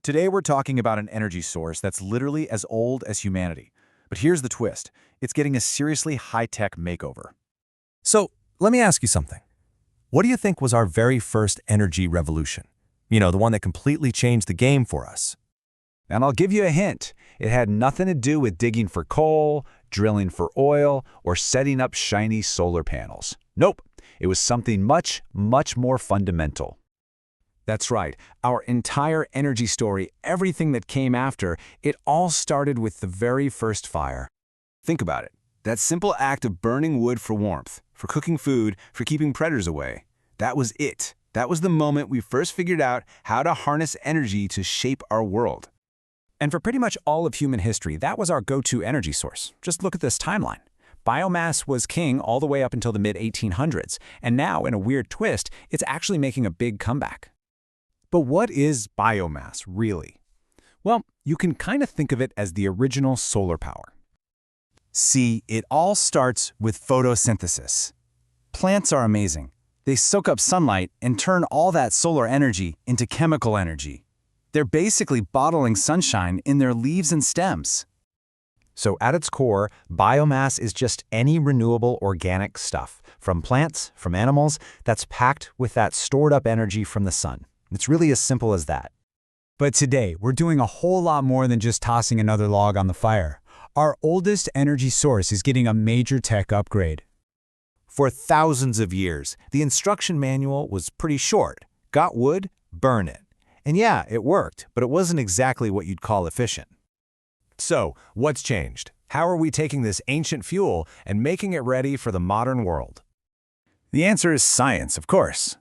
Today we're talking about an energy source that's literally as old as humanity. But here's the twist. It's getting a seriously high-tech makeover. So, let me ask you something. What do you think was our very first energy revolution? You know, the one that completely changed the game for us. And I'll give you a hint. It had nothing to do with digging for coal, drilling for oil, or setting up shiny solar panels. Nope. It was something much, much more fundamental. That's right. Our entire energy story, everything that came after, it all started with the very first fire. Think about it. That simple act of burning wood for warmth, for cooking food, for keeping predators away. That was it. That was the moment we first figured out how to harness energy to shape our world. And for pretty much all of human history, that was our go-to energy source. Just look at this timeline. Biomass was king all the way up until the mid-1800s, and now, in a weird twist, it's actually making a big comeback. But what is biomass, really? Well, you can kind of think of it as the original solar power. See, it all starts with photosynthesis. Plants are amazing. They soak up sunlight and turn all that solar energy into chemical energy. They're basically bottling sunshine in their leaves and stems. So at its core, biomass is just any renewable organic stuff, from plants, from animals, that's packed with that stored-up energy from the sun. It's really as simple as that. But today, we're doing a whole lot more than just tossing another log on the fire. Our oldest energy source is getting a major tech upgrade. For thousands of years, the instruction manual was pretty short. Got wood? Burn it. And yeah, it worked, but it wasn't exactly what you'd call efficient. So, what's changed? How are we taking this ancient fuel and making it ready for the modern world? The answer is science, of course.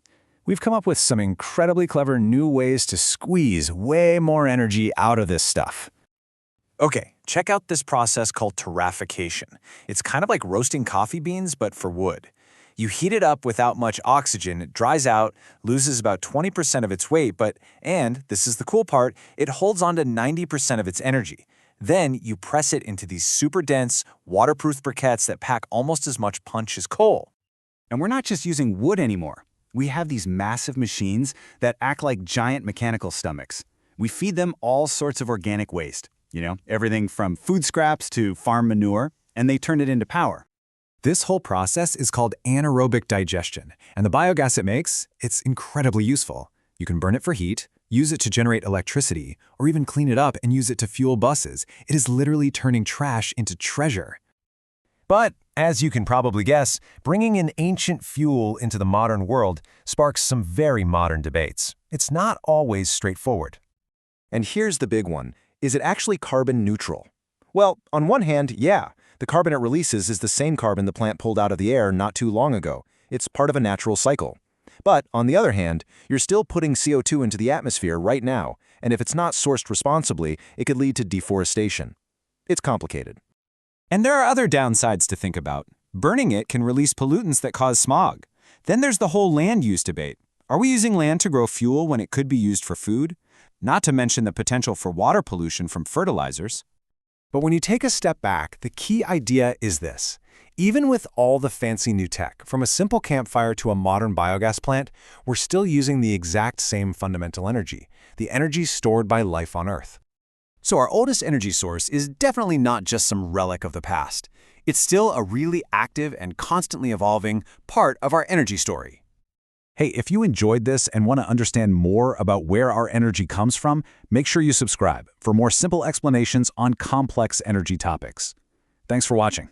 We've come up with some incredibly clever new ways to squeeze way more energy out of this stuff. Okay, check out this process called terrafication. It's kind of like roasting coffee beans, but for wood. You heat it up without much oxygen, it dries out, loses about 20% of its weight, and this is the cool part, it holds on to 90% of its energy. Then you press it into these super dense, waterproof briquettes that pack almost as much punch as coal. And we're not just using wood anymore. We have these massive machines that act like giant mechanical stomachs. We feed them all sorts of organic waste. You know, everything from food scraps to farm manure, and they turn it into power. This whole process is called anaerobic digestion, and the biogas it makes, it's incredibly useful. You can burn it for heat, use it to generate electricity, or even clean it up and use it to fuel buses. It is literally turning trash into treasure. But, as you can probably guess, bringing in ancient fuel into the modern world sparks some very modern debates. It's not always straightforward. And here's the big one. Is it actually carbon neutral? Well, on one hand, yeah. The carbon it releases is the same carbon the plant pulled out of the air not too long ago. It's part of a natural cycle. But, on the other hand, you're still putting CO2 into the atmosphere right now, and if it's not sourced responsibly, it could lead to deforestation. It's complicated. And there are other downsides to think about. Burning it can release pollutants that cause smog. Then there's the whole land use debate. Are we using land to grow fuel when it could be used for food? Not to mention the potential for water pollution from fertilizers. But when you take a step back, the key idea is this. Even with all the fancy new tech, from a simple campfire to a modern biogas plant, we're still using the exact same fundamental energy, the energy stored by life on Earth. So our oldest energy source is definitely not just some relic of the past. It's still a really active and constantly evolving part of our energy story. Hey, if you enjoyed this and want to understand more about where our energy comes from, make sure you subscribe for more simple explanations on complex energy topics. Thanks for watching.